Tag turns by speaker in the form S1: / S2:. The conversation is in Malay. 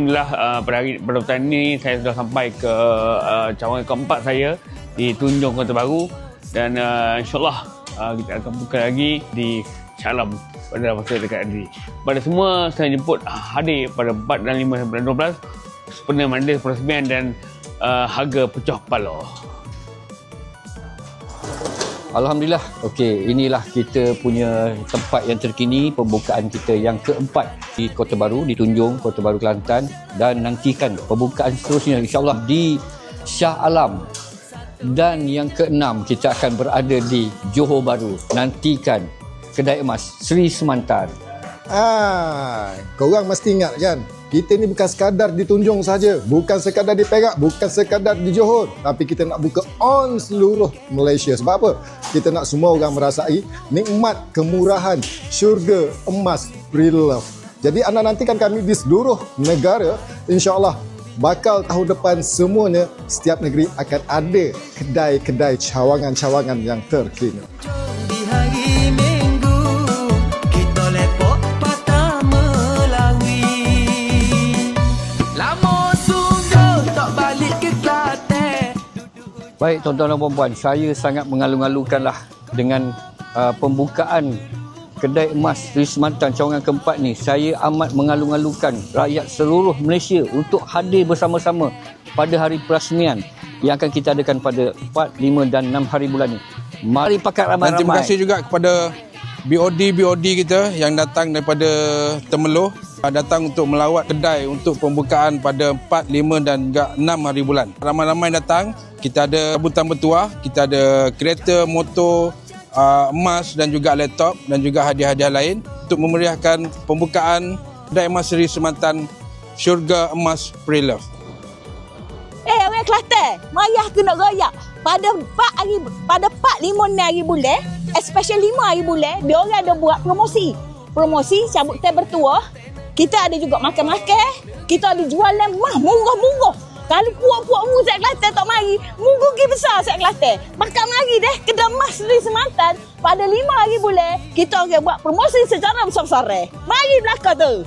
S1: Alhamdulillah pada petang ini saya sudah sampai ke cawangan keempat saya di Tunjung Kota Baru dan insyaAllah kita akan buka lagi di Shah Alam pada masa dekat ini. Pada semua saya jemput hadir pada 4 dan 5 bulan 12 sepenuhnya mandir peresmian dan harga pecah kepala.
S2: Alhamdulillah. Okey, inilah kita punya tempat yang terkini, pembukaan kita yang keempat di Kota Baru, di Tunjung, Kota Baru, Kelantan, dan nantikan pembukaan seterusnya insya-Allah di Shah Alam. Dan yang keenam kita akan berada di Johor Bahru. Nantikan kedai emas Seri Semantan.
S3: Korang mesti ingat kan, kita ni bukan sekadar di Tunjung saja, bukan sekadar di Perak, bukan sekadar di Johor, tapi kita nak buka on seluruh Malaysia. Sebab apa? Kita nak semua orang merasai nikmat kemurahan syurga emas pre-love. Jadi anda nantikan kami di seluruh negara. InsyaAllah bakal tahun depan semuanya setiap negeri akan ada kedai-kedai cawangan-cawangan yang terkini.
S2: Baik tuan-tuan dan puan-puan, saya sangat mengalu-alukanlah dengan pembukaan kedai emas Seri Semantan cawangan keempat ni. Saya amat mengalu-alukan rakyat seluruh Malaysia untuk hadir bersama-sama pada hari perasmian yang akan kita adakan pada 4, 5 dan 6 hari bulan ni. Mari pakat ramai-ramai.
S4: Dan terima kasih juga kepada BOD kita yang datang daripada Temeloh, datang untuk melawat kedai untuk pembukaan pada 4, 5 dan 6 hari bulan. Ramai-ramai datang. Kita ada sambutan bertuah, kita ada kereta, motor, emas dan juga laptop dan juga hadiah-hadiah lain untuk memeriahkan pembukaan kedai emas Seri Semantan Syurga Emas Pre-Love.
S5: Orang Kelantan, mariah kena royak. Pada 4, 5 hari bulan, especially 5 hari bulan, dia orang ada buat promosi. Promosi sambutan bertuah. Kita ada juga makan-makan. Kita ada jualan mah murah-murah. Kalau puak-puak mu Sek Kelantan tak mari, mu rugi besar Sek Kelantan. Maka mari deh kedai emas Seri Semantan pada 5 hari bulan kita akan buat promosi secara besar-besaran. Mari belakang tu.